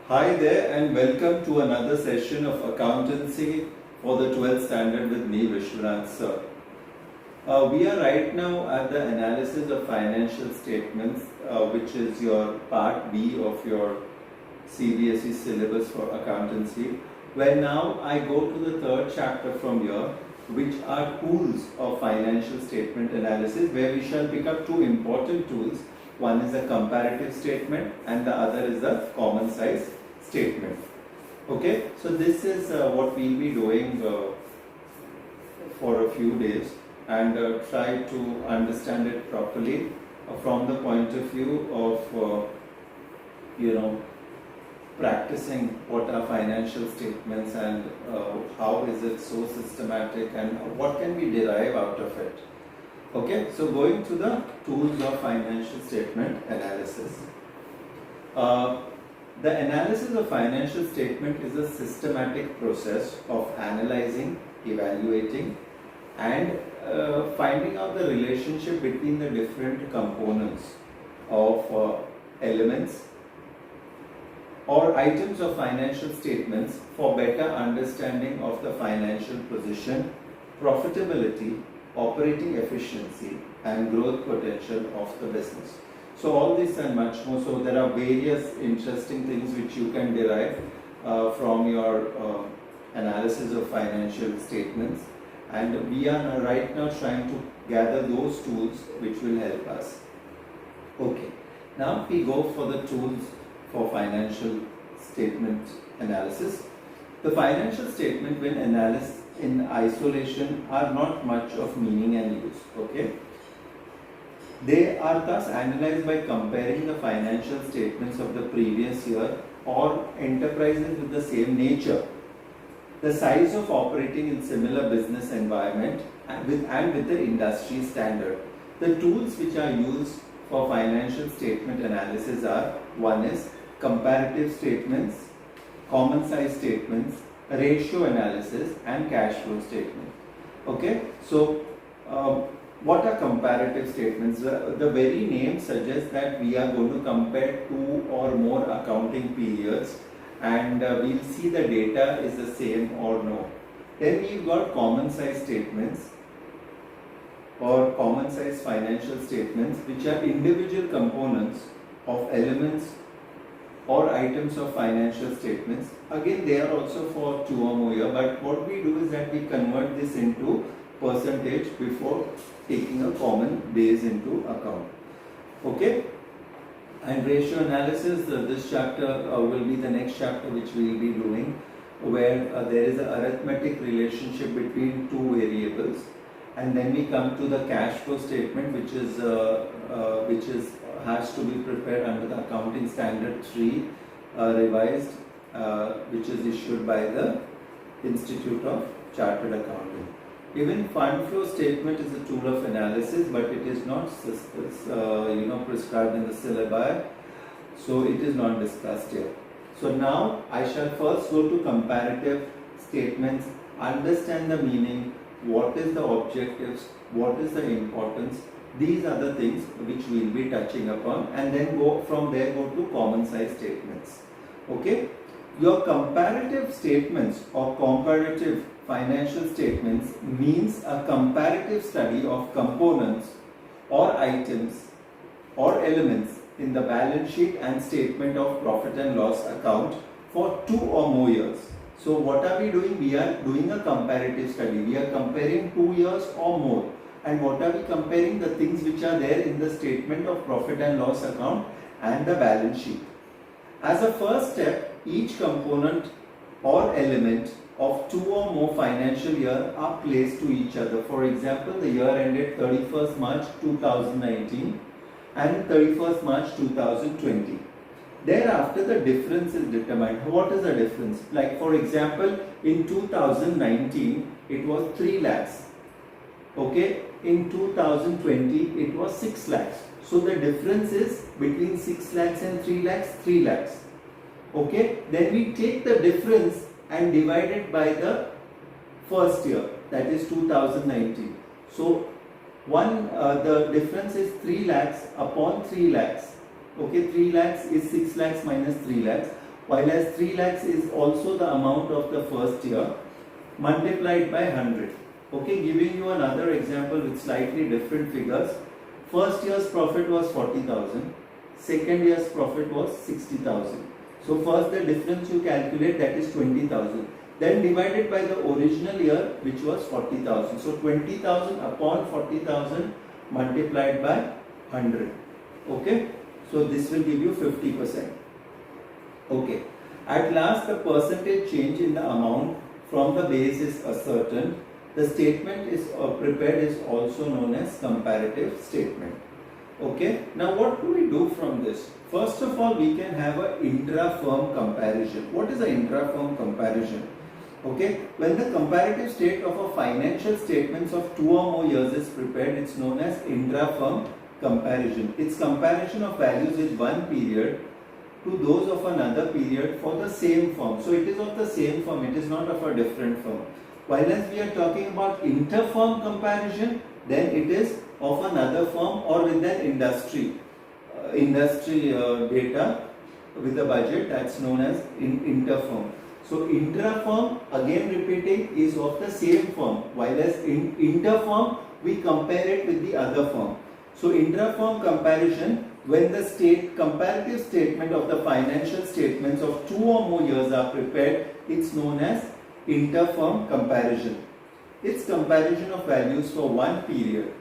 Hi there and welcome to another session of Accountancy for the 12th Standard with me, Vishwanath sir. We are right now at the analysis of financial statements, which is your part B of your CBSE syllabus for accountancy, where now I go to the third chapter from here, which are tools of financial statement analysis, where we shall pick up two important tools. One is a comparative statement and the other is a common size statement. Okay, so this is what we'll be doing for a few days and try to understand it properly from the point of view of practicing what are financial statements and how is it so systematic and what can we derive out of it. Okay, so going to the tools of financial statement analysis. The analysis of financial statement is a systematic process of analyzing, evaluating and finding out the relationship between the different components of elements or items of financial statements for better understanding of the financial position, profitability, operating efficiency and growth potential of the business. So all this and much more. So there are various interesting things which you can derive from your analysis of financial statements, and we are right now trying to gather those tools which will help us. Okay, now we go for the tools for financial statement analysis. The financial statement when analyzed in isolation are not much of meaning and use. Okay, they are thus analyzed by comparing the financial statements of the previous year or enterprises with the same nature, the size of operating in similar business environment and with the industry standard. The tools which are used for financial statement analysis are: one is comparative statements, common size statements, ratio analysis and cash flow statement. Okay, so what are comparative statements? The very name suggests that we are going to compare two or more accounting periods and we'll see the data is the same or no. Then we've got common size statements or common size financial statements, which are individual components of elements or items of financial statements. Again, they are also for two or more years, but what we do is that we convert this into percentage before taking a common base into account. Okay, and ratio analysis, this chapter will be the next chapter which we will be doing, where there is an arithmetic relationship between two variables, and then we come to the cash flow statement, which has to be prepared under the accounting standard 3 revised, which is issued by the Institute of Chartered Accounting. Even fund flow statement is a tool of analysis, but it is not prescribed in the syllabi, so it is not discussed here. So now I shall first go to comparative statements, understand the meaning, what is the objectives, what is the importance. These are the things which we will be touching upon, and then go to common size statements. Okay, your comparative statements or comparative financial statements means a comparative study of components or items or elements in the balance sheet and statement of profit and loss account for 2 or more years. So what are we doing? We are doing a comparative study. We are comparing 2 years or more. And what are we comparing? The things which are there in the statement of profit and loss account and the balance sheet. As a first step, each component or element of 2 or more financial year are placed to each other. For example, the year ended 31st March 2019 and 31st March 2020. Thereafter, the difference is determined. What is the difference? Like for example, in 2019, it was 3 lakhs. Okay, in 2020, it was 6 lakhs. So the difference is between 6 lakhs and 3 lakhs, 3 lakhs. Okay, then we take the difference and divide it by the first year, that is 2019. So the difference is 3 lakhs upon 3 lakhs. Okay, 3 lakhs is 6 lakhs minus 3 lakhs. while as 3 lakhs is also the amount of the first year multiplied by 100. Okay, giving you another example with slightly different figures. First year's profit was 40,000, second year's profit was 60,000. So first the difference you calculate, that is 20,000. Then divided by the original year, which was 40,000. So 20,000 upon 40,000 multiplied by 100. Okay, so this will give you 50%. Okay, at last the percentage change in the amount from the base is ascertained. The statement is prepared is also known as comparative statement. Okay, now what do we do from this? First of all, we can have an intra-firm comparison. What is an intra-firm comparison? Okay, when the comparative state of a financial statements of 2 or more years is prepared, it's known as intra-firm comparison. It's comparison of values with one period to those of another period for the same firm. So it is of the same firm, it is not of a different firm. While as we are talking about inter-firm comparison, then it is of another firm or with an industry data with the budget, that's known as inter-firm. So intra-firm, again repeating, is of the same firm, while as inter-firm we compare it with the other firm. So intra-firm comparison, when the comparative statement of the financial statements of 2 or more years are prepared, it's known as inter-firm comparison. It's comparison of values for one period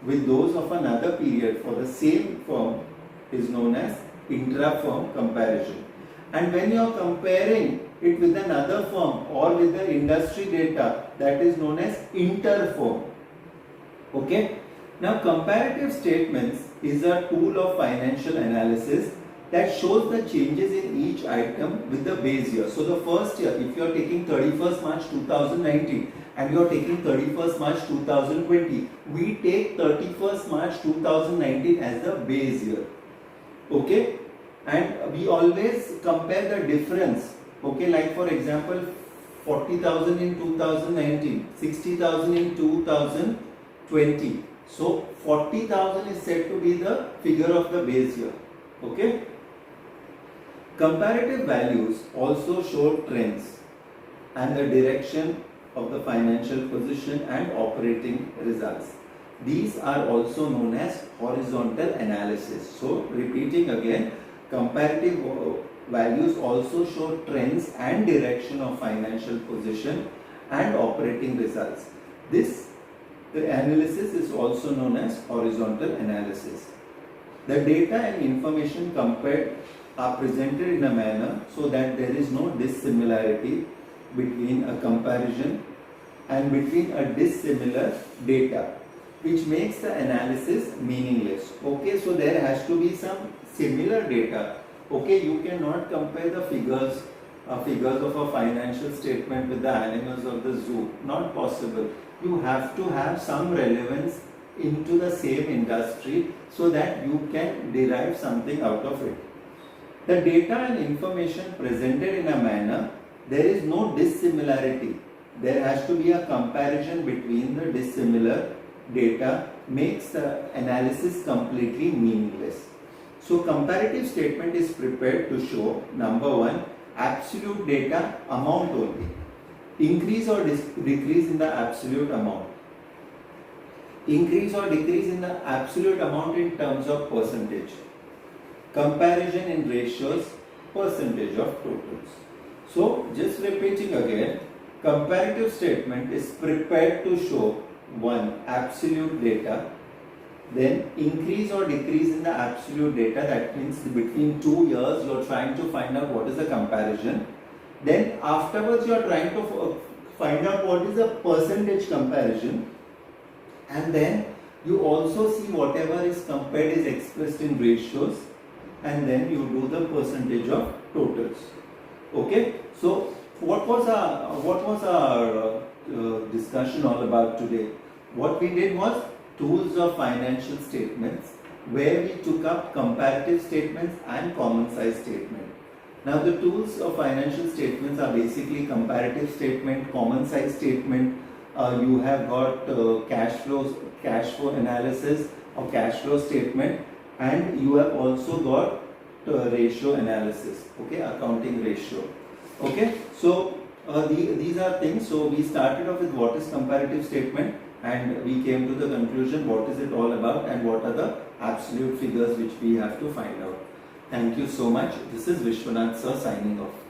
with those of another period for the same firm is known as intra-firm comparison. And when you are comparing it with another firm or with the industry data, that is known as inter-firm. Okay. Now comparative statements is a tool of financial analysis that shows the changes in each item with the base year. So the first year, if you are taking 31st March 2019 and you are taking 31st March 2020, we take 31st March 2019 as the base year. Okay, and we always compare the difference. Okay, like for example, 40,000 in 2019, 60,000 in 2020. So 40,000 is said to be the figure of the base year. Okay. Comparative values also show trends and the direction of the financial position and operating results. These are also known as horizontal analysis. So repeating again, comparative values also show trends and direction of financial position and operating results. The analysis is also known as horizontal analysis. The data and information compared are presented in a manner so that there is no dissimilarity between a comparison and between a dissimilar data, which makes the analysis meaningless. Okay, so there has to be some similar data. Okay, you cannot compare the figures of a financial statement with the animals of the zoo. Not possible. You have to have some relevance into the same industry so that you can derive something out of it. The data and information presented in a manner, there is no dissimilarity. There has to be a comparison between the dissimilar data, makes the analysis completely meaningless. So comparative statement is prepared to show, number one, absolute data amount only. Increase or decrease in the absolute amount. Increase or decrease in the absolute amount in terms of percentage. Comparison in ratios, percentage of totals. So just repeating again, comparative statement is prepared to show one, absolute data, then increase or decrease in the absolute data, that means between 2 years you are trying to find out what is the comparison. Then afterwards you are trying to find out what is the percentage comparison, and then you also see whatever is compared is expressed in ratios, and then you do the percentage of totals. Okay, so what was our discussion all about today? What we did was tools of financial statements, where we took up comparative statements and common size statement. Now the tools of financial statements are basically comparative statement, common size statement. You have got cash flow analysis or cash flow statement, and you have also got ratio analysis. Okay, accounting ratio. Okay, so these are things. So we started off with what is comparative statement, and we came to the conclusion what is it all about and what are the absolute figures which we have to find out. Thank you so much. This is Vishwanath sir signing off.